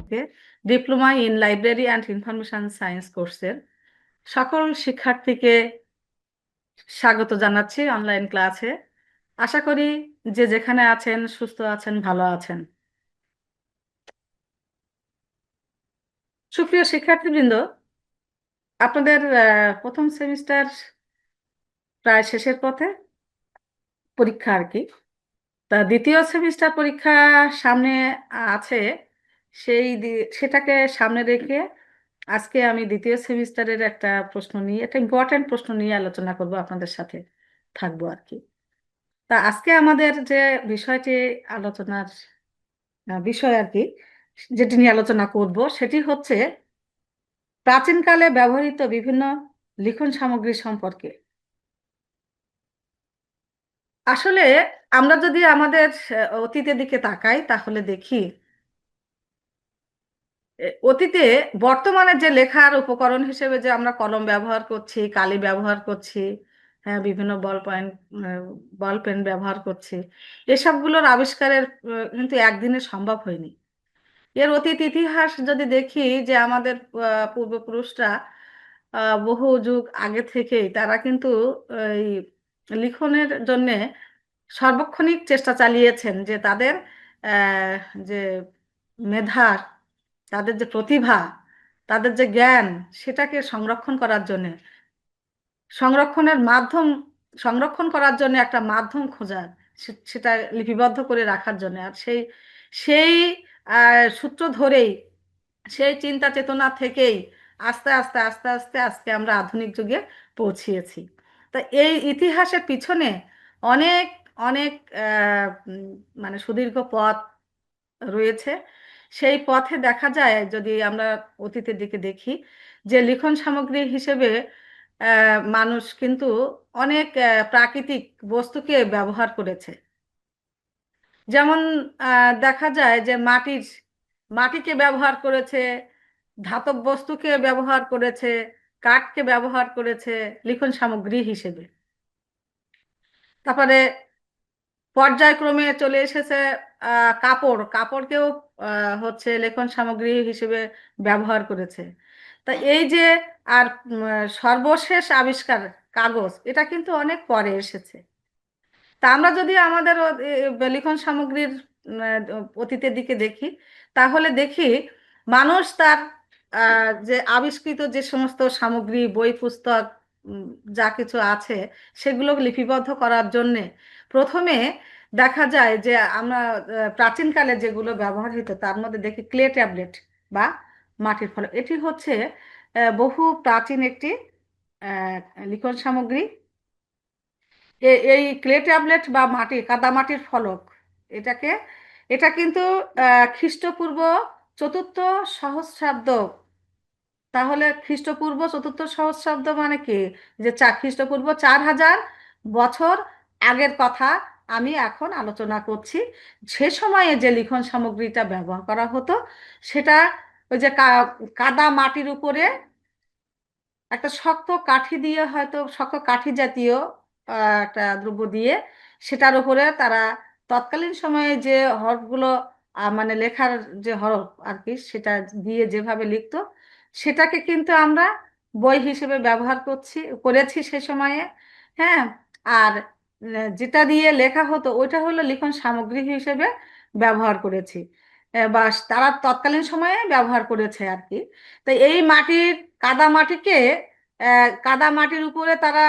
সম্পর্কে diploma in library and information science কোর্সের সকল শিক্ষার্থীকে স্বাগত জানাচ্ছি অনলাইন ক্লাসে। আশা করি যে যেখানে আছেন সুস্থ আছেন, ভালো আছেন। সুপ্রিয় শিক্ষার্থীবৃন্দ, আপনাদের প্রথম সেমিস্টার প্রায় শেষের পথে, পরীক্ষা আর কি। তা দ্বিতীয় সেমিস্টার পরীক্ষা সামনে আছে। সেটাকে সামনে রেখে আজকে আমি দ্বিতীয় সেমিস্টারের একটা ইম্পর্টেন্ট প্রশ্ন নিয়ে আলোচনা করব, আপনাদের সাথে থাকবো আর কি। তা আজকে আমাদের যে বিষয়টি আলোচনার বিষয় আর কি, যেটি নিয়ে আলোচনা করব সেটি হচ্ছে প্রাচীনকালে ব্যবহৃত বিভিন্ন লিখন সামগ্রী সম্পর্কে। আসলে আমরা যদি আমাদের অতীতের দিকে তাকাই তাহলে দেখি অতীতে বর্তমানে যে লেখার উপকরণ হিসেবে যে আমরা কলম ব্যবহার করছি, কালি ব্যবহার করছি, হ্যাঁ, বিভিন্ন বল পেন ব্যবহার করছি, এসবগুলোর আবিষ্কারের কিন্তু একদিনে সম্ভব হয়নি। এর অতীত ইতিহাস যদি দেখি যে আমাদের পূর্বপুরুষরা বহু যুগ আগে থেকেই তারা কিন্তু এই লিখনের জন্যে সার্বক্ষণিক চেষ্টা চালিয়েছেন যে তাদের আহ, যে মেধা, তাদের যে প্রতিভা, তাদের যে জ্ঞান, সেটাকে সংরক্ষণ করার জন্য, সংরক্ষণের মাধ্যম সংরক্ষণ করার জন্য একটা মাধ্যম খোঁজার, সেটা লিপিবদ্ধ করে রাখার জন্য। আর সেই সেই সূত্র ধরেই, সেই চিন্তা চেতনা থেকেই আস্তে আস্তে আস্তে আস্তে আজকে আমরা আধুনিক যুগে পৌঁছিয়েছি। তা এই ইতিহাসের পিছনে অনেক অনেক মানে সুদীর্ঘ পথ রয়েছে। সেই পথে দেখা যায়, যদি আমরা অতীতের দিকে দেখি, যে লিখন সামগ্রী হিসেবে মানুষ কিন্তু অনেক প্রাকৃতিক বস্তুকে ব্যবহার করেছে। যেমন দেখা যায় যে মাটিকে ব্যবহার করেছে, ধাতব বস্তুকে ব্যবহার করেছে, কাঠকে ব্যবহার করেছে লিখন সামগ্রী হিসেবে। তারপরে পর্যায়ক্রমে চলে এসেছে কাপড়কেও হচ্ছে লেখন সামগ্রী হিসেবে ব্যবহার করেছে। তা এই যে, আর সর্বশেষ আবিষ্কার কাগজ, এটা কিন্তু অনেক পরে এসেছে। তা আমরা যদি আমাদের লিখন সামগ্রীর অতীতের দিকে দেখি, তাহলে দেখি মানুষ তার যে আবিষ্কৃত যে সমস্ত সামগ্রী, বই পুস্তক, যা কিছু আছে, সেগুলো লিপিবদ্ধ করার জন্যে প্রথমে দেখা যায় যে আমরা প্রাচীনকালে যেগুলো ব্যবহার হতো তার মধ্যে দেখি ক্লে ট্যাবলেট বা মাটির ফলক। এটি হচ্ছে বহু প্রাচীন একটি লিখন সামগ্রী। এই ক্লে ট্যাবলেট বা কাদামাটির ফলক, এটাকে এটা কিন্তু খ্রিস্টপূর্ব চতুর্থ সহস্রাব্দ। তাহলে খ্রিস্টপূর্ব চতুর্থ সহস্রাব্দ মানে কি, যে খ্রিস্টপূর্ব 4000 বছর আগের কথা আমি এখন আলোচনা করছি। সে সময়ে যে লিখন সামগ্রীটা ব্যবহার করা হতো, সেটা ওই যে কাদা মাটির উপরে একটা শক্ত কাঠি দিয়ে, হয়তো শক্ত কাঠি জাতীয় একটা দ্রব্য দিয়ে, সেটার উপরে তারা তৎকালীন সময়ে যে হরফগুলো মানে লেখার যে হরফ আর কি, সেটা দিয়ে যেভাবে লিখতো, সেটাকে কিন্তু আমরা বই হিসেবে ব্যবহার করেছি সে সময়ে। হ্যাঁ, আর যেটা দিয়ে লেখা হতো ওইটা হলো লিখন সামগ্রী হিসেবে ব্যবহার করেছি, বা তারা তৎকালীন সময়ে ব্যবহার করেছে আর কি। তো এই কাদা মাটিকে কাদা মাটির উপরে তারা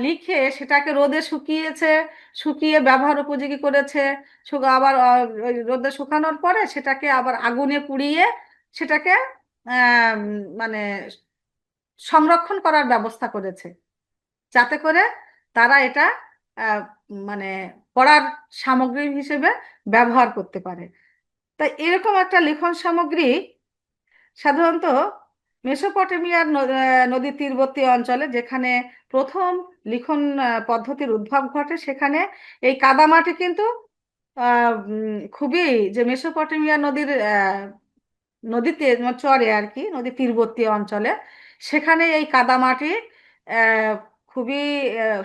লিখে সেটাকে রোদে শুকিয়েছে, শুকিয়ে ব্যবহার উপযোগী করেছে। আবার ওই রোদে শুকানোর পরে সেটাকে আবার আগুনে পুড়িয়ে সেটাকে আহ, মানে সংরক্ষণ করার ব্যবস্থা করেছে, যাতে করে তারা এটা আহ, মানে পড়ার সামগ্রী হিসেবে ব্যবহার করতে পারে। তাই এরকম একটা লিখন সামগ্রী সাধারণত মেসোপটেমিয়ার নদী তীরবর্তী অঞ্চলে, যেখানে প্রথম লিখন পদ্ধতির উদ্ভব ঘটে, সেখানে এই কাদামাটি কিন্তু খুবই, যে মেসোপটেমিয়া নদীতে চরে আর কি, নদী তীরবর্তী অঞ্চলে, সেখানে এই কাদামাটি আহ, খুবই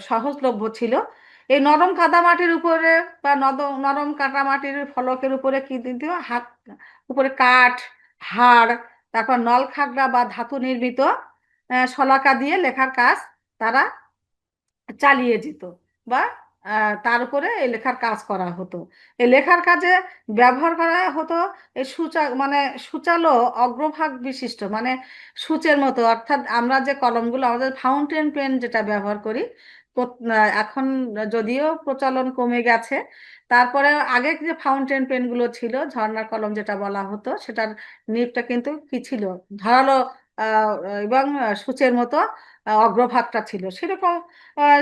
সহজলভ্য ছিল। এই নরম কাদামাটির উপরে বা নরম কাদামাটির ফলকের উপরে কি দিত, হাত উপরে কাঠ, হাড়, তারপর নলখাগড়া বা ধাতু নির্মিত শলাকা দিয়ে লেখার কাজ তারা চালিয়ে যেত, বা তার উপরে এই লেখার কাজ করা হতো। এই লেখার কাজে ব্যবহার করা হতো এই মানে সূচালো অগ্রভাগ বিশিষ্ট, মানে সূচের মতো, অর্থাৎ আমরা যে কলমগুলো আমাদের ফাউন্টেন পেন যেটা ব্যবহার করি, এখন যদিও প্রচলন কমে গেছে, তারপরে আগে যে ফাউন্টেন পেনগুলো ছিল, ঝর্ণার কলম যেটা বলা হতো, সেটার নিবটা কিন্তু কি ছিল, ধারালো আহ, এবং সূচের মতো অগ্রভাগটা ছিল সেরকম।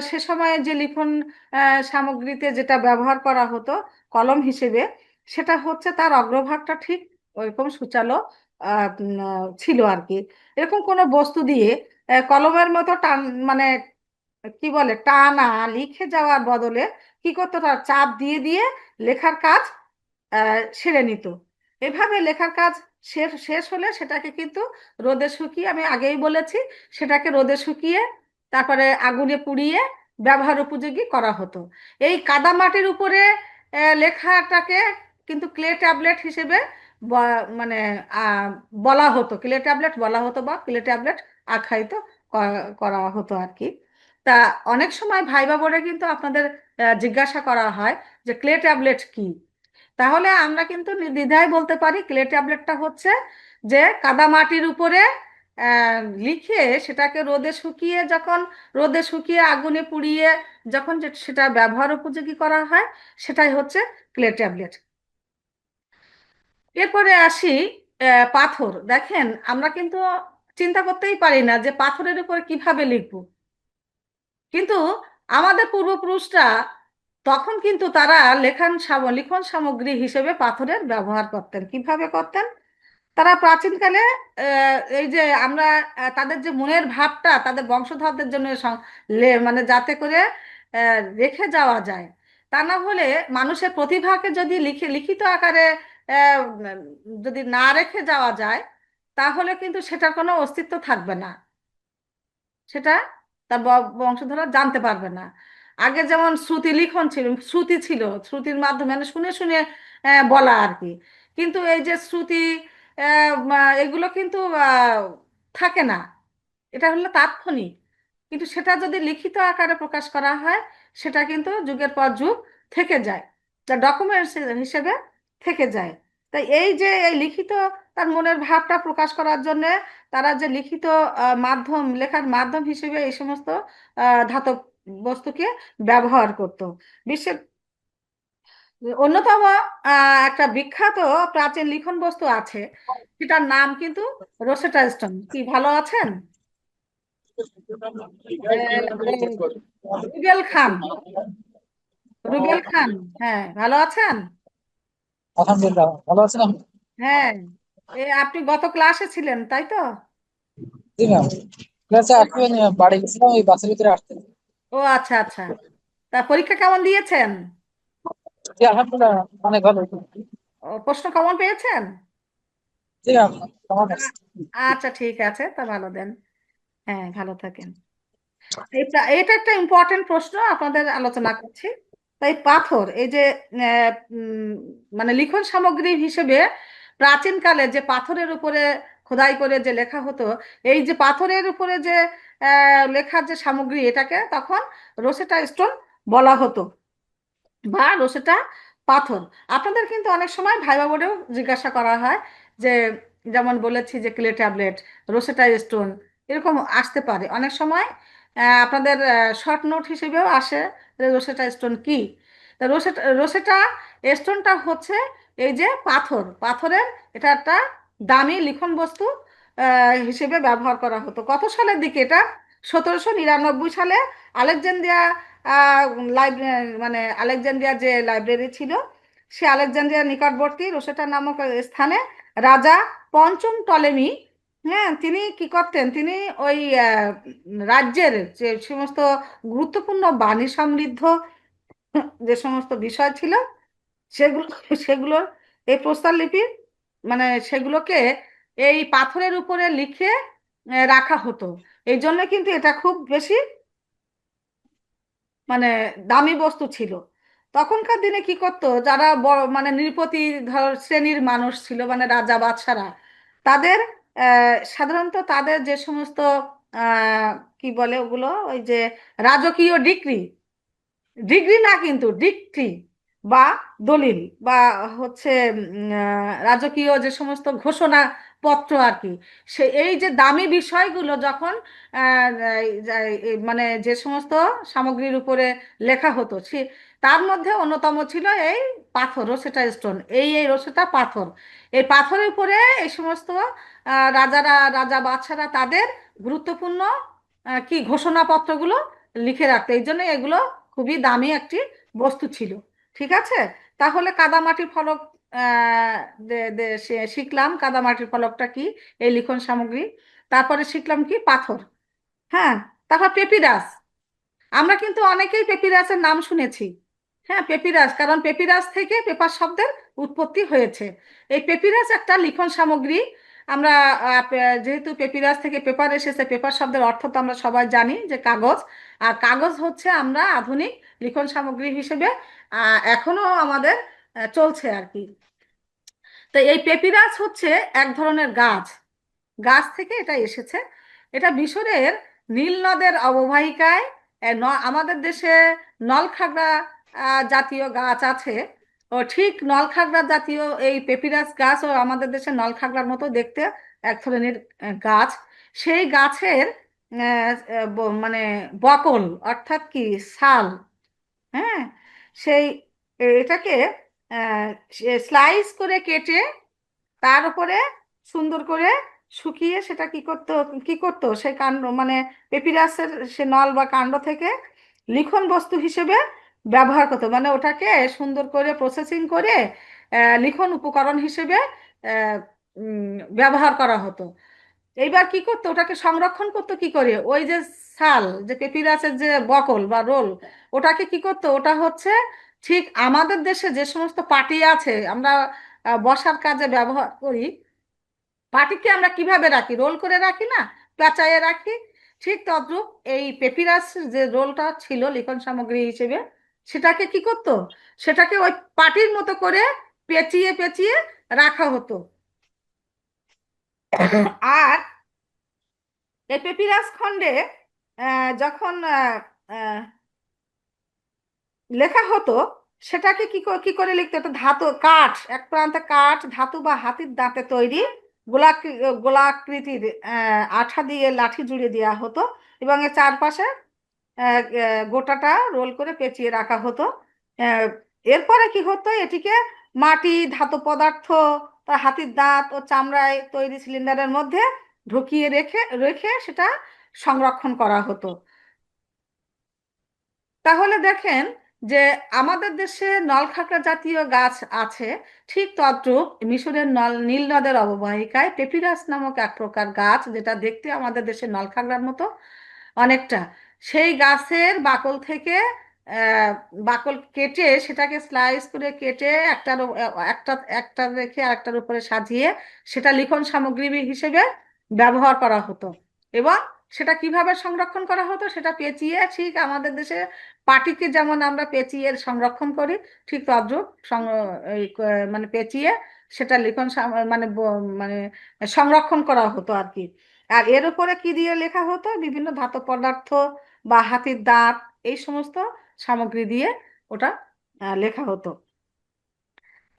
সে সময়ে যে লিখন সামগ্রীতে যেটা ব্যবহার করা হতো কলম হিসেবে, সেটা হচ্ছে তার অগ্রভাগটা ঠিক ওইরকম সূচালো ছিল আর কি। এরকম কোনো বস্তু দিয়ে কলমের মতো টান, মানে কি বলে, টানা লিখে যাওয়ার বদলে কি করতো, তার চাপ দিয়ে দিয়ে লেখার কাজ সেরে নিত। এভাবে লেখার কাজ শেষ শেষ হলে সেটাকে কিন্তু রোদে শুকিয়ে, আমি আগেই বলেছি, সেটাকে রোদে শুকিয়ে তারপরে আগুনে পুড়িয়ে ব্যবহার উপযোগী করা হতো। এই কাদামাটির উপরে লেখাটাকে কিন্তু ক্লে ট্যাবলেট হিসেবে মানে আহ, বলা হতো, ক্লে ট্যাবলেট বলা হতো, বা ক্লে ট্যাবলেট আখ্যায়িত করা হতো আর কি। তা অনেক সময় ভাইবা বোর্ডে কিন্তু আপনাদের জিজ্ঞাসা করা হয় যে ক্লে ট্যাবলেট কি। তাহলে আমরা কিন্তু নির্দ্বিধায় বলতে পারি ক্লে ট্যাবলেটটা হচ্ছে যে কাদামাটির উপরে লিখে সেটাকে রোদে শুকিয়ে, যখন রোদে শুকিয়ে আগুনে পুড়িয়ে যখন সেটা ব্যবহার উপযোগী করা হয়, সেটাই হচ্ছে ক্লে ট্যাবলেট। এরপরে আসি পাথর। দেখেন, আমরা কিন্তু চিন্তা করতেই পারি না যে পাথরের উপর কিভাবে লিখব, কিন্তু আমাদের পূর্বপুরুষরা তখন কিন্তু তারা লিখন সামগ্রী হিসেবে পাথরের ব্যবহার করতেন। কিভাবে করতেন? তারা প্রাচীনকালে এই যে আমরা তাদের যে মনের ভাবটা তাদের বংশধরদের জন্য মানে যাতে করে রেখে যাওয়া যায়, তা না হলে মানুষের প্রতিভাকে যদি লিখিত আকারে যদি না রেখে যাওয়া যায়, তাহলে কিন্তু সেটার কোনো অস্তিত্ব থাকবে না, সেটা তার বংশধররা জানতে পারবে না। আগে যেমন শ্রুতি লিখন ছিল, শ্রুতি ছিল, শ্রুতির মাধ্যমে মানে শুনে শুনে বলা আর কি। কিন্তু এই যে শ্রুতি এগুলো কিন্তু থাকে না, এটা হলো তাৎক্ষণিক। কিন্তু সেটা যদি লিখিত আকারে প্রকাশ করা হয়, সেটা কিন্তু যুগের পর যুগ থেকে যায়, যা ডকুমেন্টস হিসেবে থেকে যায়। তাই এই যে এই লিখিত তার মনের ভাবটা প্রকাশ করার জন্য তারা যে লিখিত মাধ্যম, লেখার মাধ্যম হিসেবে এই সমস্ত ধাতব বস্তুকে ব্যবহার করত। বিশ্বের অন্যতম একটা বিখ্যাত প্রাচীন লিখন বস্তু আছে, সেটার নাম কিন্তু রোসেটা স্টোন। কি ভালো আছেন? রুবেল খান, রুবেল খান, হ্যাঁ ভালো আছেন? আলহামদুলিল্লাহ ভালো আছেন আপনি? হ্যাঁ, আপনি গত ক্লাসে ছিলেন তাই তো? জি ম্যাম, ক্লাসে আসবেন, বাড়ি গেছিলাম, ওই বাসের ভিতরে আসতে। ও আচ্ছা আচ্ছা। তা পরীক্ষা কেমন দিয়েছেন? জি আলহামদুলিল্লাহ, অনেক ভালো। প্রশ্ন কেমন পেয়েছেন? জি ম্যাম, কেমন আছে? আচ্ছা ঠিক আছে, তা ভালো দেন। হ্যাঁ ভালো থাকেন। এটা এটা একটা ইম্পর্টেন্ট প্রশ্ন আপনাদের আলোচনা করছি। তাই পাথর, এই যে মানে লিখন সামগ্রী হিসেবে প্রাচীনকালে যে পাথরের উপরে খোদাই করে যে লেখা হতো, এই যে পাথরের উপরে যে লেখার যে সামগ্রী, এটাকে তখন রোসেটা স্টোন বলা হতো, বা রোসেটা পাথর। আপনাদের কিন্তু অনেক সময় ভাইবা বোর্ডেও জিজ্ঞাসা করা হয় যে, যেমন বলেছি যে ক্লে ট্যাবলেট, রোসেটা স্টোন, এরকম আসতে পারে অনেক সময়। আপনাদের শর্ট নোট হিসেবেও আসে যে রোসেটা স্টোন কি। তা রোসেটা রোসেটা স্টোনটা হচ্ছে এই যে পাথর, পাথরের এটা একটা দামি লিখন বস্তু হিসেবে ব্যবহার করা হতো। কত সালের দিকে এটা? 1799 সালে আলেকজান্দ্রিয়া মানে আলেকজান্দ্রিয়া যে লাইব্রেরি ছিল, সে আলেকজান্দ্রিয়ার নিকটবর্তী রোসেটা নামক স্থানে রাজা পঞ্চম টলেমি, হ্যাঁ, তিনি কি করতেন, তিনি ওই রাজ্যের যে সমস্ত গুরুত্বপূর্ণ বাণী সমৃদ্ধ যে সমস্ত বিষয় ছিল, সেগুলো সেগুলোর এই প্রস্তরলিপি, মানে সেগুলোকে এই পাথরের উপরে লিখে রাখা হতো। এই জন্য কিন্তু এটা খুব বেশি মানে দামি বস্তু ছিল। তখনকার দিনে কি করতো, যারা বড় মানে নৃপতি ধর শ্রেণীর মানুষ ছিল, মানে রাজা বাদশারা, তাদের সাধারণত তাদের যে সমস্ত কি বলে ওগুলো, ওই যে রাজকীয় ডিক্রি, ডিগ্রি না কিন্তু ডিক্রি বা দলিল বা হচ্ছে রাজকীয় যে সমস্ত ঘোষণা পত্র আর কি, সে এই যে দামি বিষয়গুলো যখন মানে যে সমস্ত সামগ্রীর উপরে লেখা হতো, সে তার মধ্যে অন্যতম ছিল এই পাথর, রোসেটা স্টোন, এই রোসেটা পাথর। এই পাথরের উপরে এই সমস্ত রাজারা, রাজা বাদশারা তাদের গুরুত্বপূর্ণ কি ঘোষণাপত্রগুলো লিখে রাখতো। এই জন্য এগুলো খুবই দামি একটি বস্তু ছিল। ঠিক আছে, তাহলে কাদামাটির ফলক শিখলাম কাদামাটির ফলকটা কি, এই লিখন সামগ্রী। তারপরে শিখলাম কি পাথর। হ্যাঁ, তারপর পেপিরাস। আমরা কিন্তু অনেকেই পেপিরাসের নাম শুনেছি। হ্যাঁ, পেপিরাস, কারণ পেপিরাস থেকে পেপার শব্দের উৎপত্তি হয়েছে। এই পেপিরাস একটা লিখন সামগ্রী। আমরা যেহেতু পেপিরাস থেকে পেপার এসেছে, পেপার শব্দের অর্থ তো আমরা সবাই জানি যে কাগজ। আর কাগজ হচ্ছে আমরা আধুনিক লিখন সামগ্রী হিসেবে এখনো আমাদের চলছে আর কি। তো এই পেপিরাস হচ্ছে এক ধরনের গাছ, গাছ থেকে এটা এসেছে। এটা মিশরের নীল নদের অববাহিকায় আমাদের দেশে নলখাগড়া জাতীয় গাছ আছে। ও ঠিক নলখাগড়া জাতীয় এই পেপিরাস গাছ, ও আমাদের দেশে নলখাগড়ার মতো দেখতে এক ধরনের গাছ। সেই গাছের মানে বকল অর্থাৎ কি ছাল, হ্যাঁ, সেই এটাকে স্লাইস করে কেটে তার উপরে সুন্দর করে শুকিয়ে সেটা কি করতো সেই কাণ্ড মানে পেপিরাসের সে নল বা কাণ্ড থেকে লিখন বস্তু হিসেবে ব্যবহার করতো। মানে ওটাকে সুন্দর করে প্রসেসিং করে লিখন উপকরণ হিসেবে আহ, ব্যবহার করা হতো। এইবার কি করতো, ওটাকে সংরক্ষণ করতো কি করে, ওই যে ছাল, যে পেপিরাসের যে বকল বা রোল, ওটাকে কি করতো, ওটা হচ্ছে ঠিক আমাদের দেশে যে সমস্ত পাটি আছে আমরা বসার কাজে ব্যবহার করি, পাটিকে আমরা কিভাবে রাখি, রোল করে রাখি না, পেঁচায়ে রাখি, ঠিক তদ্রূপ এই পেপিরাস যে রোলটা ছিল লিখন সামগ্রী হিসেবে, সেটাকে কি করতো, সেটাকে ওই পাটির মতো করে পেঁচিয়ে পেঁচিয়ে রাখা হতো। আর এই পেপিরাস খণ্ডে যখন লেখা হতো, সেটাকে কি করে লিখতে হতো, ধাতু কাঠ, এক প্রান্তে কাঠ, ধাতু বা হাতির দাঁতে তৈরি গোলাকৃতির আঠা দিয়ে লাঠি জুড়ে দেওয়া হতো, এবং এর চারপাশে গোটাটা রোল করে পেঁচিয়ে রাখা হতো। আহ, এরপরে কি হতো, এটিকে মাটি, ধাতু পদার্থ, তার হাতির দাঁত ও চামড়ায় তৈরি সিলিন্ডারের মধ্যে ঢুকিয়ে রেখে রেখে সেটা সংরক্ষণ করা হতো। তাহলে দেখেন যে আমাদের দেশে নলখাগড়া জাতীয় গাছ আছে, ঠিক তদ্রূপ মিশরের নীল নদের অববাহিকায় পেপিরাস নামক এক প্রকার গাছ, যেটা দেখতে আমাদের দেশের নলখাগড়ার মতো অনেকটা। সেই গাছের বাকল থেকে আহ, বাকল কেটে সেটাকে স্লাইস করে কেটে একটা একটা রেখে আরেকটার উপরে সাজিয়ে সেটা লিখন সামগ্রী হিসেবে ব্যবহার করা হতো। এবং সেটা কিভাবে সংরক্ষণ করা হতো, সেটা পেঁচিয়ে, ঠিক আমাদের দেশে পাটিকে যেমন আমরা পেঁচিয়ে সংরক্ষণ করি, ঠিক তদ্রূপ মানে পেঁচিয়ে সেটা মানে মানে সংরক্ষণ করা হতো আর কি। আর এর উপরে কি দিয়ে লেখা হতো, বিভিন্ন ধাতব পদার্থ বা হাতির দাঁত, এই সমস্ত সামগ্রী দিয়ে ওটা লেখা হতো।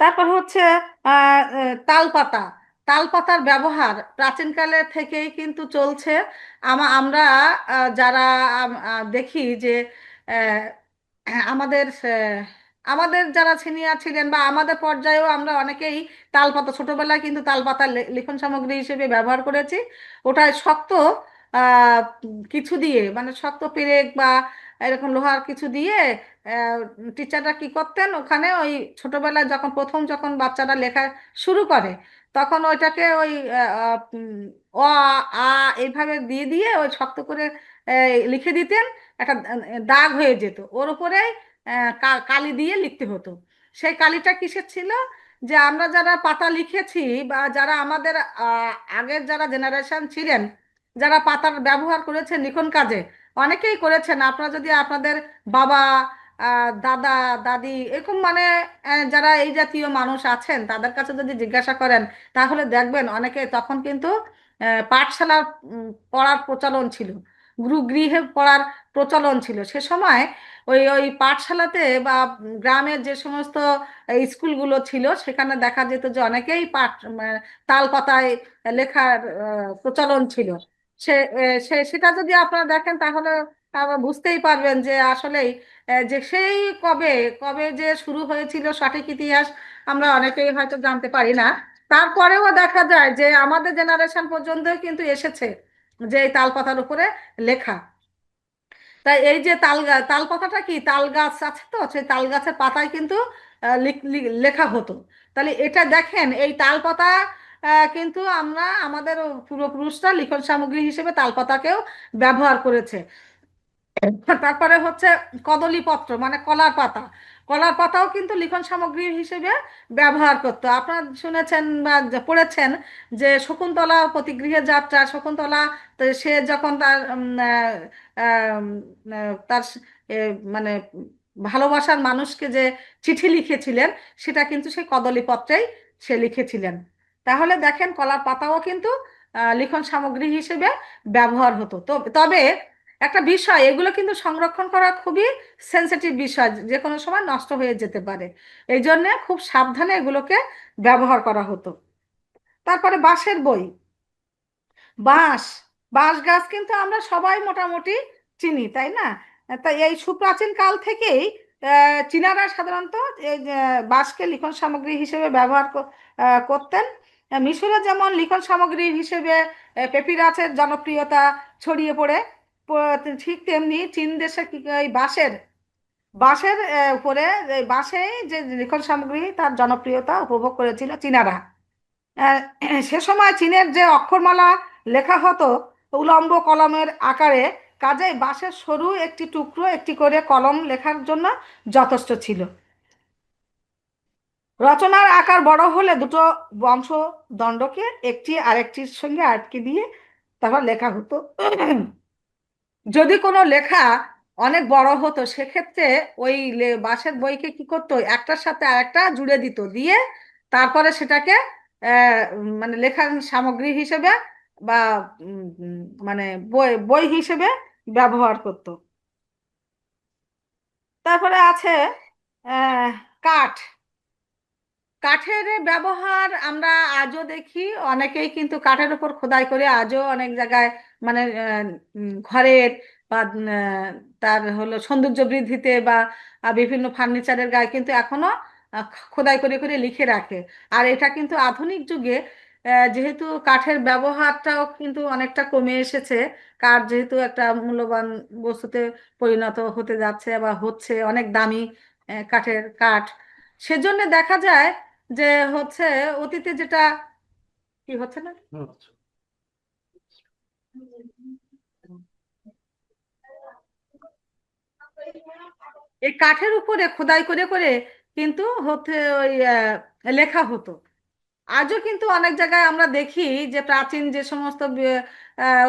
তারপর হচ্ছে তালপাতা। তালপাতার ব্যবহার প্রাচীনকালে থেকেই কিন্তু চলছে। আমরা যারা দেখি যে আহ, আমাদের আমাদের যারা সিনিয়র ছিলেন বা আমাদের পর্যায়েও আমরা অনেকেই তালপাতা ছোটবেলায় কিন্তু তালপাতা লিখন সামগ্রী হিসেবে ব্যবহার করেছি। ওটায় শক্ত কিছু দিয়ে, মানে শক্ত পেরেক বা এরকম লোহার কিছু দিয়ে টিচাররা কি করতেন, ওখানে ওই ছোটবেলায় যখন যখন বাচ্চারা লেখা শুরু করে, তখন ওইটাকে ওই অ আ এইভাবে দিয়ে দিয়ে ওই শক্ত করে লিখে দিতেন। একটা দাগ হয়ে যেত, ওর উপরে কালি দিয়ে লিখতে হতো। সেই কালিটা কিসের ছিল, যে আমরা যারা পাতা লিখেছি বা যারা আমাদের আগের যারা জেনারেশন ছিলেন, যারা পাতার ব্যবহার করেছেন লিখন কাজে, অনেকেই করেছেন। আপনারা যদি আপনাদের বাবা দাদা দাদি এরকম মানে যারা এই জাতীয় মানুষ আছেন তাদের কাছে যদি জিজ্ঞাসা করেন তাহলে দেখবেন অনেকে তখন কিন্তু পাঠশালার পড়ার প্রচলন ছিল, গুরুগৃহে পড়ার প্রচলন ছিল সে সময়। ওই ওই পাঠশালাতে বা গ্রামের যে সমস্ত স্কুলগুলো ছিল সেখানে দেখা যেত যে অনেকেই তাল পাতায় লেখার প্রচলন ছিল। সেটা যদি আপনারা দেখেন তাহলে বুঝতেই পারবেন যে আসলেই যে সেই কবে কবে যে শুরু হয়েছিল সঠিক ইতিহাস আমরা অনেকেই হয়তো জানতে পারি না। তারপরেও দেখা যায় যে আমাদের জেনারেশন পর্যন্ত কিন্তু এসেছে যে এই তালপাতার উপরে লেখা। তাই এই যে তাল পাতাটা কি, তাল গাছ আছে তো সেই তাল গাছের পাতায় কিন্তু লেখা হতো। তাহলে এটা দেখেন এই তাল পাতা কিন্তু আমরা আমাদের পূর্বপুরুষরা লিখন সামগ্রী হিসেবে তাল পাতাকেও ব্যবহার করেছে। তারপরে হচ্ছে কদলীপত্র মানে কলার পাতা, কলার পাতাও কিন্তু লিখন সামগ্রী হিসেবে ব্যবহার করতো। আপনারা শুনেছেন বা পড়েছেন যে শকুন্তলা প্রতিগৃহে যাত্রা, শকুন্তলা তো সে যখন তার তার মানে ভালোবাসার মানুষকে যে চিঠি লিখেছিলেন সেটা কিন্তু সেই কদলীপত্রেই সে লিখেছিলেন। তাহলে দেখেন কলার পাতাও কিন্তু লিখন সামগ্রী হিসেবে ব্যবহার হতো। তো তবে একটা বিষয়, এগুলো কিন্তু সংরক্ষণ করা খুবই সেনসিটিভ বিষয়, যে কোনো সময় নষ্ট হয়ে যেতে পারে। এই জন্যে খুব সাবধানে এগুলোকে ব্যবহার করা হতো। তারপরে বাঁশের বই, বাঁশ, বাঁশ গাছ কিন্তু আমরা সবাই মোটামুটি চিনি, তাই না? তাই এই সুপ্রাচীন কাল থেকেই চীনারা সাধারণত এই যে বাঁশকে লিখন সামগ্রী হিসেবে ব্যবহার করতেন। মিশরে যেমন লিখন সামগ্রী হিসেবে পেপিরাসের জনপ্রিয়তা ছড়িয়ে পড়ে, ঠিক তেমনি চীন দেশে এই বাঁশের বাঁশের উপরে এই বাঁশে যে লিখন সামগ্রী তার জনপ্রিয়তা উপভোগ করেছিল চীনারা। আহ, সে সময় চীনের যে অক্ষরমালা লেখা হতো উলম্ব কলমের আকারে, কাজেই বাঁশের সরু একটি টুকরো একটি করে কলম লেখার জন্য যথেষ্ট ছিল। রচনার আকার বড় হলে দুটো বংশ দণ্ডকে একটি আরেকটির সঙ্গে আটকে দিয়ে তারপর লেখা হতো। যদি কোনো লেখা অনেক বড় হতো সেক্ষেত্রে ওই বাঁশের বইকে কি করতো, একটার সাথে আরেকটা জুড়ে দিত, দিয়ে তারপরে সেটাকে মানে লেখার সামগ্রী হিসেবে বা উম, উম, মানে বই বই হিসেবে ব্যবহার করত। তারপরে আছে আহ, কাঠ। কাঠের ব্যবহার আমরা আজও দেখি, অনেকেই কিন্তু কাঠের উপর খোদাই করে আজও অনেক জায়গায় মানে ঘরের বা তার হলো সৌন্দর্য বৃদ্ধিতে বা বিভিন্ন ফার্নিচারের গায়ে কিন্তু এখনো খোদাই করে করে লিখে রাখে। আর এটা কিন্তু আধুনিক যুগে যেহেতু কাঠের ব্যবহারটাও কিন্তু অনেকটা কমে এসেছে, কাঠ যেহেতু একটা মূল্যবান বস্তুতে পরিণত হতে যাচ্ছে বা হচ্ছে, অনেক দামি কাঠ, সেজন্য দেখা যায় যে হচ্ছে অতীতে যেটা কি হচ্ছে না, এই কাঠের উপরে খোদাই করে করে কিন্তু হচ্ছে ওই লেখা হতো। আজও কিন্তু অনেক জায়গায় আমরা দেখি যে প্রাচীন যে সমস্ত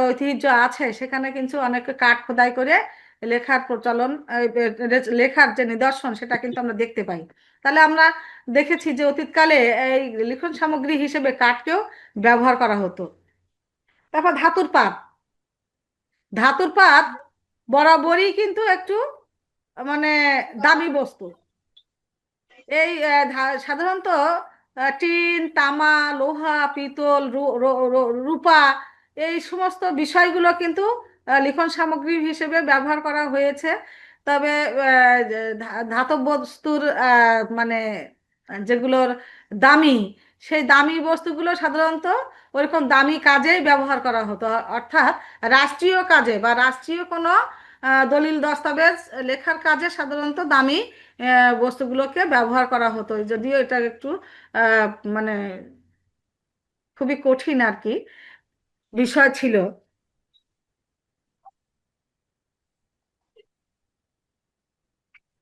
ঐতিহ্য আছে সেখানে কিন্তু অনেকে কাঠ খোদাই করে লেখার প্রচলন, লেখার যে নিদর্শন সেটা কিন্তু আমরা দেখতে পাই। তাহলে আমরা দেখেছি যে অতীতকালে এই লিখন সামগ্রী হিসেবে কাঠকেও ব্যবহার করা হতো। তারপর ধাতুর পাত, ধাতুর পাত বরাবরই কিন্তু একটু মানে দামি বস্তু। এই সাধারণত টিন, তামা, লোহা, পিতল, রূপা, এই সমস্ত বিষয়গুলো কিন্তু লিখন সামগ্রী হিসেবে ব্যবহার করা হয়েছে। তবে ধাতব বস্তুর মানে যেগুলোর দামি, সেই দামি বস্তুগুলো সাধারণত ওইরকম দামি কাজেই ব্যবহার করা হতো, অর্থাৎ রাষ্ট্রীয় কাজে বা রাষ্ট্রীয় কোনো দলিল দস্তাবেজ লেখার কাজে সাধারণত দামি বস্তুগুলোকে ব্যবহার করা হতো। যদিও এটা একটু আহ, মানে খুবই কঠিন আর কি বিষয় ছিল।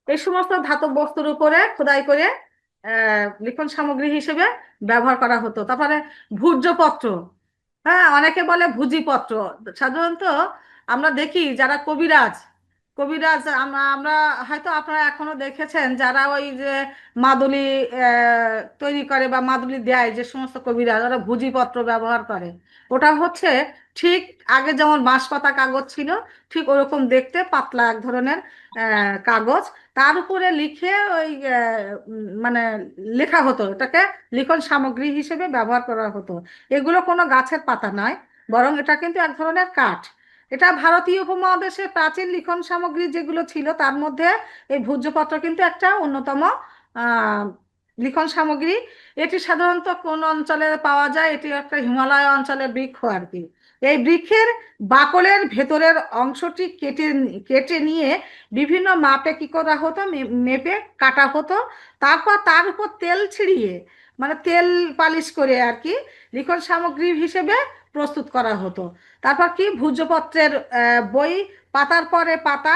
এই সমস্ত ধাতব বস্তুর উপরে খোদাই করে লিখন সামগ্রী হিসেবে ব্যবহার করা হতো। তারপরে ভূর্জপত্র, হ্যাঁ অনেকে বলে ভুজিপত্র। সাধারণত আমরা দেখি যারা কবিরাজ, কবিরাজ, আমরা আমরা হয়তো আপনারা এখনো দেখেছেন যারা ওই যে মাদুলি তৈরি করে বা মাদুলি দেয়, যে সমস্ত কবিরাজ ওরা ভুজিপত্র ব্যবহার করে। ওটা হচ্ছে ঠিক আগে যেমন বাঁশপাতা কাগজ ছিল, ঠিক ওরকম দেখতে পাতলা এক ধরনের কাগজ, তার উপরে লিখে ওই মানে লেখা হতো, এটাকে লিখন সামগ্রী হিসেবে ব্যবহার করা হতো। এগুলো কোনো গাছের পাতা নয়, বরং এটা কিন্তু এক ধরনের কাঠ। এটা ভারতীয় উপমহাদেশে প্রাচীন লিখন সামগ্রী যেগুলো ছিল তার মধ্যে এই ভূর্জপত্র কিন্তু একটা অন্যতম আহ, লিখন সামগ্রী। এটি সাধারণত কোন অঞ্চলে পাওয়া যায়? এটি একটা হিমালয় অঞ্চলের বৃক্ষ আর কি। এই বৃক্ষের বাকলের ভেতরের অংশটি কেটে কেটে নিয়ে বিভিন্ন মাপে কি করা হতো, মেপে কাটা হতো। তারপর তার উপর তেল ছিটিয়ে, মানে তেল পালিশ করে আর কি, লিখন সামগ্রী হিসেবে প্রস্তুত করা হতো। তারপর কি ভূর্জপত্রের বই পাতার পরে পাতা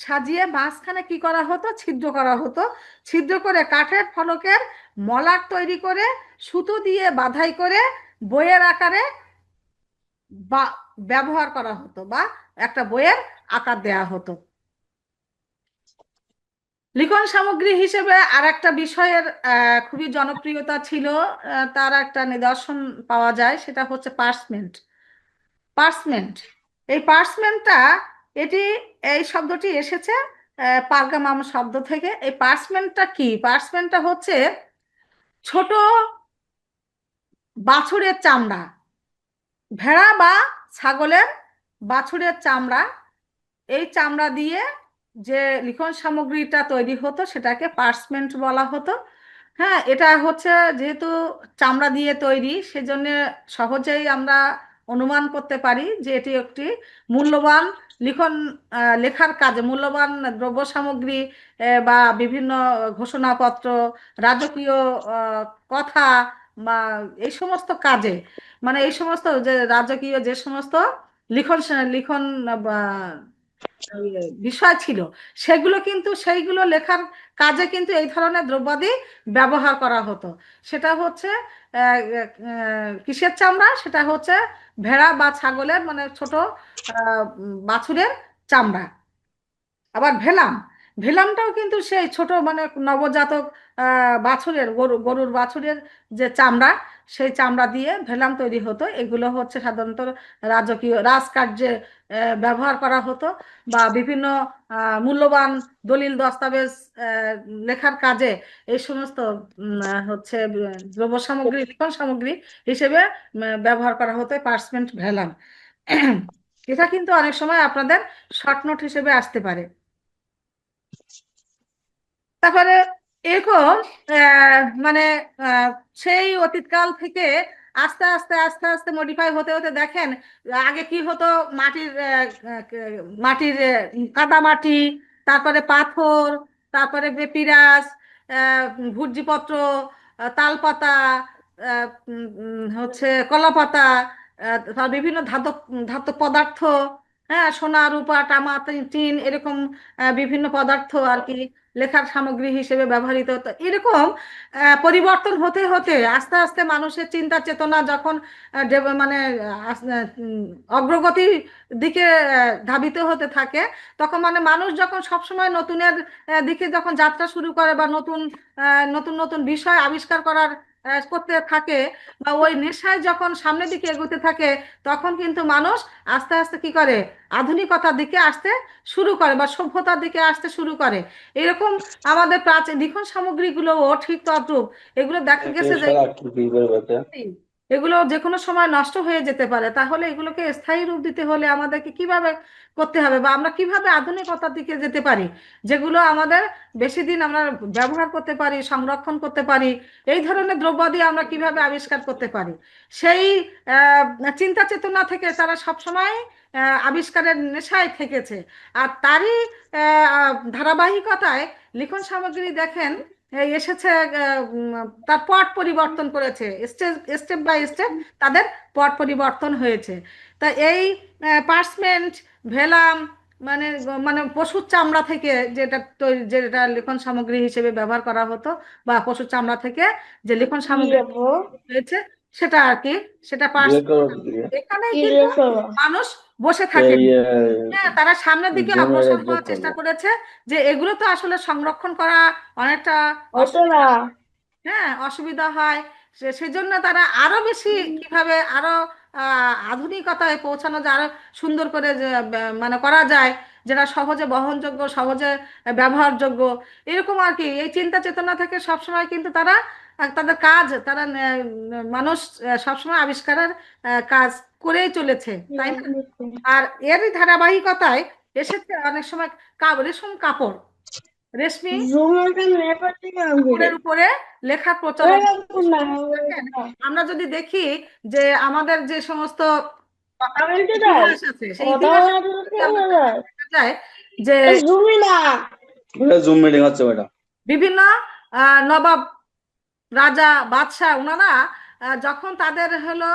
সাজিয়ে মাঝখানে কি করা হতো, ছিদ্র করা হতো। ছিদ্র করে কাঠের ফলকের মলাট তৈরি করে সুতো দিয়ে বাঁধাই করে বইয়ের আকারে বা ব্যবহার করা হতো, বা একটা বইয়ের আকার দেয়া হতো। লিখন সামগ্রী হিসেবে আর একটা বিষয়ের খুবই জনপ্রিয়তা ছিল, তার একটা নিদর্শন পাওয়া যায়, সেটা হচ্ছে পার্চমেন্ট। পার্সমেন্ট, এই পার্সমেন্টটা, এটি, এই শব্দটি এসেছে পার্গামাম শব্দ থেকে। এই পার্সমেন্টটা কি? পার্সমেন্টটা হচ্ছে ছোট বাছুরের চামড়া, ভেড়া বা ছাগলের বাছুরের চামড়া, এই চামড়া দিয়ে যে লিখন সামগ্রীটা তৈরি হতো সেটাকে পার্চমেন্ট বলা হতো। হ্যাঁ, এটা হচ্ছে যেহেতু চামড়া দিয়ে তৈরি, সেজন্য সহজেই আমরা অনুমান করতে পারি যে এটি একটি মূল্যবান লিখন লেখার কাজে মূল্যবান দ্রব্য সামগ্রী, বা বিভিন্ন ঘোষণাপত্র, রাজকীয় আহ, কথা, বা এই সমস্ত কাজে, মানে এই সমস্ত যে রাজকীয় যে সমস্ত লিখন লিখন বিষয় ছিল, সেগুলো কিন্তু সেইগুলো লেখার কাজে কিন্তু এই ধরনের দ্রব্যাদি ব্যবহার করা হতো। সেটা হচ্ছে কিসের চামড়া? সেটা হচ্ছে ভেড়া বা ছাগলের, মানে ছোট বাছুরের চামড়া। আবার ভেলাম, ভেলামটাও কিন্তু সেই ছোট মানে নবজাতক বাছুরের, গরুর বাছুরের যে চামড়া, সেই চামড়া দিয়ে ভেলাম তৈরি হতো। এগুলো হচ্ছে সাধারণত রাজকীয় রাজকার্যে ব্যবহার করা হতো, বা বিভিন্ন মূল্যবান দলিল দস্তাবেজ আহ, লেখার কাজে এই সমস্ত হচ্ছে দ্রব্য সামগ্রী, লিখন সামগ্রী হিসেবে ব্যবহার করা হতো পার্চমেন্ট, ভেলাম। এটা কিন্তু অনেক সময় আপনাদের শর্ট নোট হিসেবে আসতে পারে। তারপরে এরকম মানে আহ, সেই অতীতকাল থেকে আস্তে আস্তে আস্তে আস্তে মডিফাই হতে হতে দেখেন, আগে কি হতো, মাটির মাটির কাদা মাটি, তারপরে পাথর, তারপরে পেপিরাস, ভুর্জিপত্র, তালপাতা, হচ্ছে কলাপাতা, তার বিভিন্ন ধাতব ধাতব পদার্থ, হ্যাঁ, সোনা রূপা তামা টিন, এরকম বিভিন্ন পদার্থ আর কি লেখার সামগ্রী হিসেবে ব্যবহৃত হতো। এরকম পরিবর্তন হতে হতে আস্তে আস্তে মানুষের চিন্তা চেতনা যখন মানে অগ্রগতির দিকে ধাবিত হতে থাকে, তখন মানে মানুষ যখন সবসময় নতুনের দিকে যখন যাত্রা শুরু করে, বা নতুন নতুন নতুন বিষয় আবিষ্কার করার করতে থাকে, বা ওই নেশায় যখন সামনের দিকে এগোতে থাকে, তখন কিন্তু মানুষ আস্তে আস্তে কি করে, আধুনিকতার দিকে আসতে শুরু করে, বা সভ্যতার দিকে আসতে শুরু করে। এরকম আমাদের প্রাচীন লিখন সামগ্রীগুলোও ঠিক তদ্রূপ। এগুলো দেখা গেছে যে এগুলো যে কোনো সময় নষ্ট হয়ে যেতে পারে। তাহলে এগুলোকে স্থায়ী রূপ দিতে হলে আমাদেরকে কিভাবে করতে হবে, বা আমরা কিভাবে আধুনিকতার দিকে যেতে পারি, যেগুলো আমাদের বেশি দিন আমরা ব্যবহার করতে পারি, সংরক্ষণ করতে পারি, এই ধরনের দ্রব্যাদি আমরা কিভাবে আবিষ্কার করতে পারি, সেই চিন্তা চেতনা থেকে তারা সবসময় আবিষ্কারের নেশায় থেকেছে। আর তারই ধারাবাহিকতায় লিখন সামগ্রী দেখেন এসেছে, তার পট পরিবর্তন করেছে, স্টেপ স্টেপ বাই স্টেপ তাদের পট পরিবর্তন হয়েছে। তা এই পার্চমেন্ট, ভেলাম, মানে মানে পশুর চামড়া থেকে যেটা তৈরি, যেটা লিখন সামগ্রী হিসেবে ব্যবহার করা হতো, বা পশুর চামড়া থেকে যে লিখন জি সামগ্রী আপু। হয়েছে, সেটা আর কি, সেটা পার্স। ডিলেট করবো কি দিয়ে? এখানে কি কিন্তু জিজ্ঞেস করবো? মানুষ বসে থাকে। এই হ্যাঁ, তারা সামনের দিকে জুমের অগ্রসর যোগ হওয়ার চেষ্টা করবো। করেছে, যে এগুলো তো আসলে সংরক্ষণ করা অনেকটা হতো না। অসুবিধা। হ্যাঁ, অসুবিধা হয়। সেজন্য তারা আরো বেশি কিভাবে আরো আধুনিকতায় পৌঁছানো যায়, আরো সুন্দর করে যে মানে করা যায়, যেটা সহজে বহনযোগ্য, সহজে ব্যবহারযোগ্য, এরকম আর কি। এই চিন্তা চেতনা থেকে সবসময় কিন্তু তারা তাদের কাজ, তারা মানুষ সবসময় আবিষ্কারের কাজ করেই চলেছে, তাই না? আর এরই ধারাবাহিকতায় এসেছে অনেক সময় রেশম কাপড়, রেশমি জুমটা নেপার থেকে আনবে। কাপড়ের উপরে লেখার প্রচলন। দেখেন, আমরা যদি দেখি যে আমাদের যে সমস্ত কথা বলতে দাও, ইতিহাস আছে, সেই কথা ইতিহাসে বলা যদি আমরা দেখা যায় যে জুমি না। ওটা জুম মিটিং হচ্ছে ওটা। বিভিন্ন নবাব, রাজা, বাদশাহ, ওনারা যখন তাদের হলো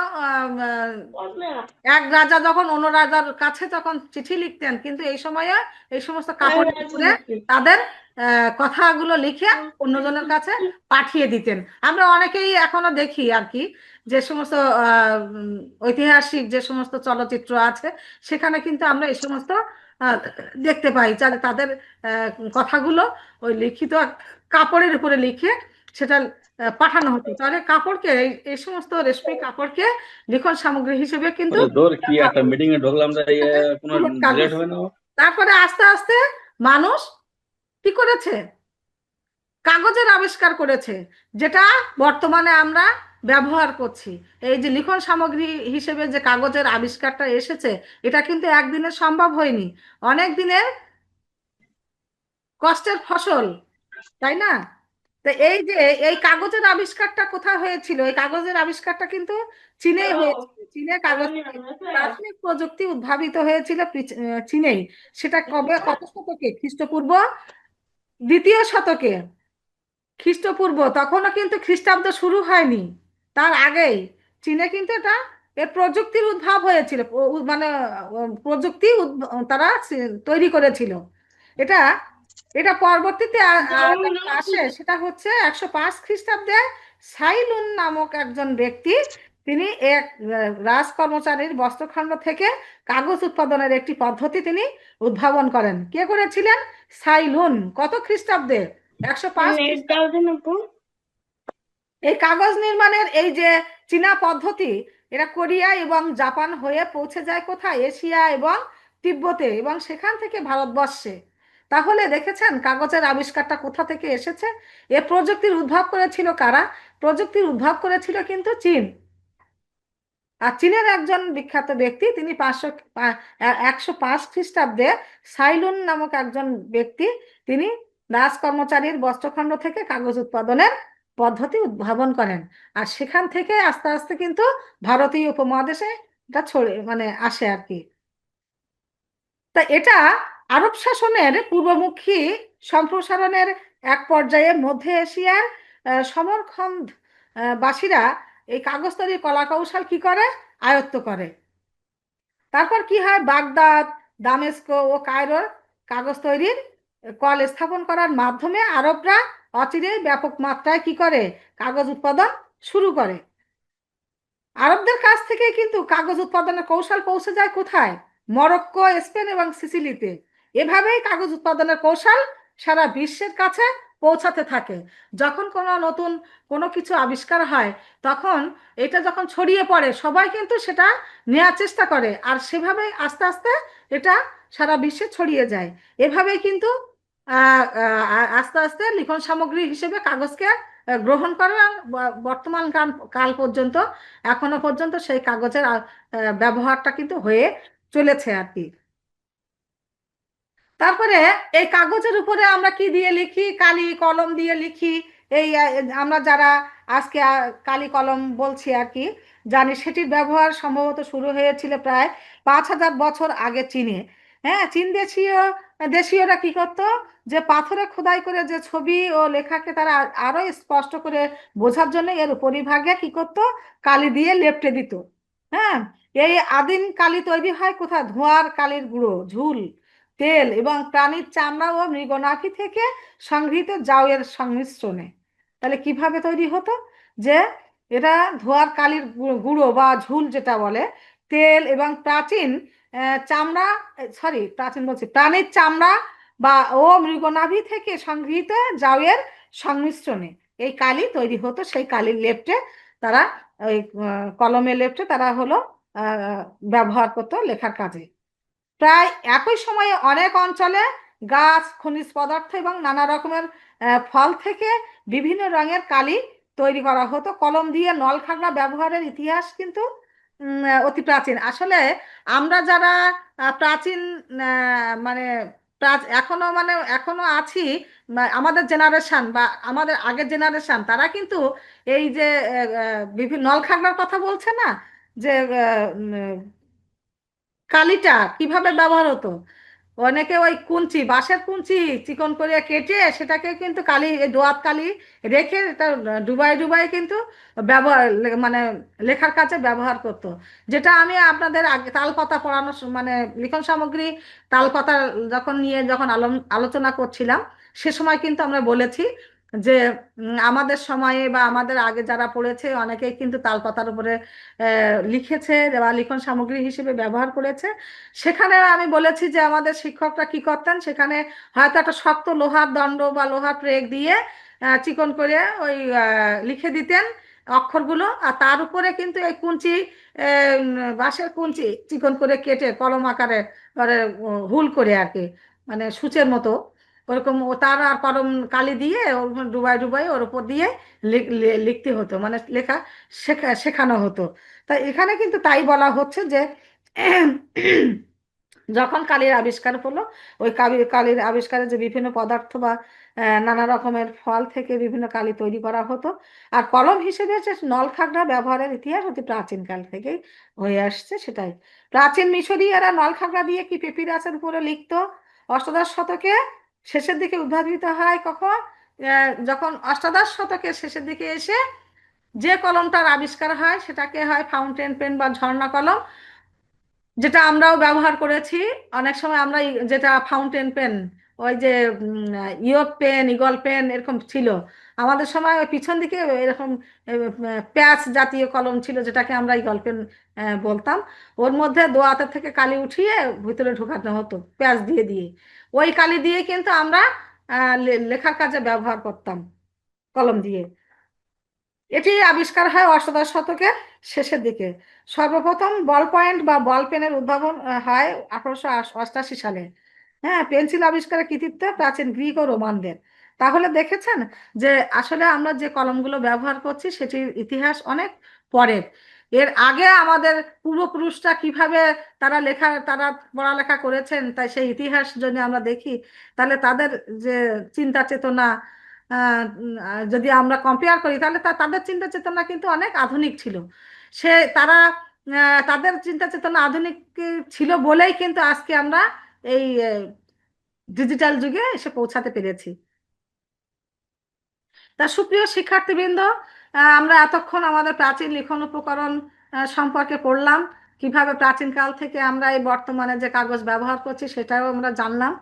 এক রাজা যখন অন্য রাজার কাছে যখন চিঠি লিখতেন, কিন্তু এই সময়ে এই সমস্ত কাপড়ের উপরে তাদের কথাগুলো লিখে অন্যজনের কাছে পাঠিয়ে দিতেন। আমরা অনেকেই এখনো দেখি আর কি, যে সমস্ত ঐতিহাসিক যে সমস্ত চলচ্চিত্র আছে, সেখানে কিন্তু আমরা এই সমস্ত আহ, দেখতে পাই, যাতে তাদের কথাগুলো ওই লিখিত কাপড়ের উপরে লিখে সেটা পাঠানো হতো। তাহলে কাপড়কে এই সমস্ত রেশমি কাপড়কে লিখন সামগ্রী হিসেবে কিন্তু ওরে তোর কি ব্যবহার একটা করতো। মিটিং এ ঢুকলাম রে, কোনো পুরোনো ডিলেট কাগজ। হবে না? তারপরে আস্তে আস্তে মানুষ কি করেছে, কাগজের আবিষ্কার করেছে, যেটা বর্তমানে আমরা ব্যবহার করছি। এই যে লিখন সামগ্রী হিসেবে যে কাগজের আবিষ্কারটা এসেছে, এটা কিন্তু একদিনে সম্ভব হয়নি, অনেক দিনের কষ্টের ফসল, তাই না? তো এই যে এই কাগজের আবিষ্কারটা কোথায় হয়েছিল, এই কাগজের আবিষ্কারটা কিন্তু চীনেই হয়েছিল। চীনে কাগজ, প্রাথমিক প্রযুক্তি উদ্ভাবিত হয়েছিল চীনেই। সেটা কবে, কত শতকে? খ্রিস্টপূর্ব দ্বিতীয় শতকে, খ্রিস্টপূর্ব, তখনও কিন্তু খ্রিস্টাব্দ শুরু হয়নি, তার আগেই চীনে কিন্তু এটা এর প্রযুক্তির উদ্ভাব হয়েছিল। মানে প্রযুক্তি তারা তৈরি করেছিল। এটা এটা পরবর্তীতে যখন আসে, সেটা হচ্ছে 105 খ্রিস্টাব্দে সাইলুন নামক একজন ব্যক্তি, তিনি এক রাজ কর্মচারীর বস্ত্রখণ্ড থেকে কাগজ উৎপাদনের একটি পদ্ধতি তিনি উদ্ভাবন করেন। কে করেছিলেন? সাইলুন। কত খ্রিস্টাব্দে? 105 খ্রিস্টাব্দে। এই কাগজ নির্মাণের এই যে চীনা পদ্ধতি, এরা কোরিয়া এবং জাপান হয়ে পৌঁছে যায় কোথায়? এশিয়া এবং তিব্বতে, এবং সেখান থেকে ভারতবর্ষে। তাহলে দেখেছেন কাগজের আবিষ্কারটা কোথা থেকে এসেছে? এ প্রযুক্তির উদ্ভাব করেছিল কারা? প্রযুক্তির উদ্ভাব করেছিল কিন্তু চীন। আর চীনের একজন বিখ্যাত ব্যক্তি, তিনি 105 খ্রিস্টাব্দে সাইলুন নামক একজন ব্যক্তি, তিনি রাজ কর্মচারীর বস্ত্রখণ্ড থেকে কাগজ উৎপাদনের পদ্ধতি উদ্ভাবন করেন। আর সেখান থেকে আস্তে আস্তে কিন্তু ভারতীয় উপমহাদেশে এটা ছড়ে মানে আসে আর কি। তা এটা আরব শাসনের পূর্বমুখী সম্প্রসারণের এক পর্যায়ে মধ্য এশিয়ার সমরখন্দ বাসীরা এই কাগজ তৈরির কলা কৌশল কি করে? আয়ত্ত করে। তারপর কি হয়? বাগদাদ, দামেস্কো ও কায়রোর কাগজ তৈরির কল স্থাপন করার মাধ্যমে আরবরা অচিরেই ব্যাপক মাত্রায় কি করে? কাগজ উৎপাদন শুরু করে। আরবদের কাছ থেকে কিন্তু কাগজ উৎপাদনের কৌশল পৌঁছে যায় কোথায়? মরক্কো, স্পেন এবং সিসিলিতে। এভাবেই কাগজ উৎপাদনের কৌশল সারা বিশ্বের কাছে পৌঁছাতে থাকে। যখন কোনো নতুন কোনো কিছু আবিষ্কার হয়, তখন এটা যখন ছড়িয়ে পড়ে, সবাই কিন্তু সেটা নেওয়ার চেষ্টা করে, আর সেভাবে আস্তে আস্তে এটা সারা বিশ্বে ছড়িয়ে যায়। এভাবেই কিন্তু আস্তে আস্তে লিখন সামগ্রী হিসেবে কাগজকে গ্রহণ করে, আর বর্তমান কাল পর্যন্ত এখনো পর্যন্ত সেই কাগজের ব্যবহারটা কিন্তু হয়ে চলেছে আর কি। তারপরে এই কাগজের উপরে আমরা কি দিয়ে লিখি? কালি কলম দিয়ে লিখি। এই আমরা যারা আজকে কালি কলম বলছি আর কি, জানি সেটির ব্যবহার সম্ভবত শুরু হয়েছিল প্রায় 5,000 বছর আগে চীনে। হ্যাঁ, চীন দেশীয় দেশীয়রা কি করতো? যে পাথরে খোদাই করে যে ছবি ও লেখাকে তারা আরো স্পষ্ট করে বোঝার জন্য এর উপরিভাগে কি করতো? কালি দিয়ে লেপটে দিত। হ্যাঁ, এই আদিম কালি তৈরি হয় কোথায়? ধোঁয়ার কালির গুঁড়ো, ঝুল, তেল এবং প্রাণীর চামড়া ও মৃগনাভি থেকে সংগৃহীত জাউয়ের সংমিশ্রণে। তাহলে কিভাবে তৈরি হতো? যে এটা ধোয়ার কালির গুঁড়ো বা ঝুল যেটা বলে, তেল এবং প্রাচীন চামড়া, সরি প্রাচীন বলছি, প্রাণীর চামড়া বা মৃগনাভি থেকে সংগৃহীত জাউয়ের সংমিশ্রণে এই কালি তৈরি হতো। সেই কালির লেপটে তারা ওই কলমে লেপটে তারা হলো ব্যবহার করতো লেখার কাজে। প্রায় একই সময়ে অনেক অঞ্চলে গাছ, খনিজ পদার্থ এবং নানা রকমের ফল থেকে বিভিন্ন রঙের কালি তৈরি করা হতো। কলম দিয়ে নলখাগড়া ব্যবহারের ইতিহাস কিন্তু অতি প্রাচীন। আসলে আমরা যারা প্রাচীন মানে এখনো মানে এখনো আছি, আমাদের জেনারেশন বা আমাদের আগের জেনারেশন, তারা কিন্তু এই যে বিভিন্ন নলখাগড়ার কথা বলছে না, যে কালিটা কিভাবে ব্যবহার হতো, অনেকে ওই কুঞ্চি, বাঁশের কুঞ্চি চিকন করে কেটে সেটাকে কিন্তু কালি, এই দোয়াত কালি রেখে এটা ডুবাই ডুবাই কিন্তু ব্যবহার মানে লেখার কাজে ব্যবহার করতো। যেটা আমি আপনাদের আগে তালপাতা পড়ানো মানে লিখন সামগ্রী তালপাতা যখন নিয়ে যখন আলোচনা করছিলাম, সে সময় কিন্তু আমরা বলেছি যে আমাদের সময়ে বা আমাদের আগে যারা পড়েছে অনেকেই কিন্তু তালপাতার উপরে লিখেছে বা লিখন সামগ্রী হিসেবে ব্যবহার করেছে। সেখানে আমি বলেছি যে আমাদের শিক্ষকরা কি করতেন, সেখানে হয়তো একটা শক্ত লোহার দণ্ড বা লোহার প্রেগ দিয়ে চিকন করে ওই লিখে দিতেন অক্ষরগুলো, আর তার উপরে কিন্তু এই কুঞ্চি, বাঁশের কুঞ্চি চিকন করে কেটে কলম আকারে করে হুল করে আর কি, মানে সূচের মতো ওরকম তার আর কলম কালি দিয়ে ওর উপর ডুবাই ডুবাই ওর উপর দিয়ে লিখতে হতো, মানে লেখা শেখানো হতো। তা এখানে কিন্তু তাই বলা হচ্ছে যে যখন কালির আবিষ্কার হলো, ওই কালির আবিষ্কারে যে বিভিন্ন পদার্থ বা নানা রকমের ফল থেকে বিভিন্ন কালি তৈরি করা হতো। আর কলম হিসেবে যে নলখাগড়া ব্যবহারের ইতিহাস অতি প্রাচীনকাল থেকেই হয়ে আসছে। সেটাই প্রাচীন মিশরীয়রা নলখাগড়া দিয়ে কি পেপিরাসের উপরে লিখতো অষ্টাদশ শতকে শেষের দিকে উদ্ভাবিত হয় কখন, যখন অষ্টাদশ শতকের শেষের দিকে এসে যে কলমটার আবিষ্কার হয় সেটাকে হয় ফাউন্টেন পেন বা ঝর্ণা কলম, যেটা আমরাও ব্যবহার করেছি অনেক সময়। আমরা যেটা ফাউন্টেন পেন, ওই যে ইয়ক পেন, ইগল পেন এরকম ছিল আমাদের সময়, ওই পিছন দিকে এরকম প্যাচ জাতীয় কলম ছিল যেটাকে আমরা ইগল পেন বলতাম। ওর মধ্যে দোয়াতের থেকে কালি উঠিয়ে ভিতরে ঢোকানো হতো প্যাচ দিয়ে দিয়ে, ওই কালি দিয়ে কিন্তু আমরা লেখার কাজে ব্যবহার করতাম কলম দিয়ে। এটি আবিষ্কার হয় অষ্টাদশ শতকের শেষের দিকে। সর্বপ্রথম বল পয়েন্ট বা বল পেনের উদ্ভাবন হয় 1888 সালে। হ্যাঁ, পেন্সিল আবিষ্কারের কৃতিত্ব প্রাচীন গ্রিক ও রোমানদের। তাহলে দেখেছেন যে আসলে আমরা যে কলমগুলো ব্যবহার করছি সেটির ইতিহাস অনেক পরের। এর আগে আমাদের পূর্বপুরুষরা কিভাবে তারা পড়ালেখা করেছেন, তাই সেই ইতিহাস যদি আমরা দেখি তাহলে তাদের যে চিন্তা চেতনা যদি আমরা কম্পেয়ার করি তাহলে তাদের চিন্তা চেতনা কিন্তু অনেক আধুনিক ছিল। সে তারা তাদের চিন্তা চেতনা আধুনিক ছিল বলেই কিন্তু আজকে আমরা এই ডিজিটাল যুগে এসে পৌঁছাতে পেরেছি। তা সুপ্রিয় শিক্ষার্থীবৃন্দ, আমরা এতক্ষণ আমাদের প্রাচীন লিখন উপকরণ সম্পর্কে পড়লাম, কিভাবে প্রাচীনকাল থেকে আমরা এই বর্তমানে যে কাগজ ব্যবহার করছি সেটাও আমরা জানলাম।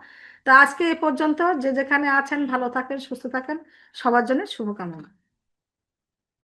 তা আজকে এ পর্যন্ত। যে যেখানে আছেন ভালো থাকেন, সুস্থ থাকেন, সবার জন্য শুভকামনা।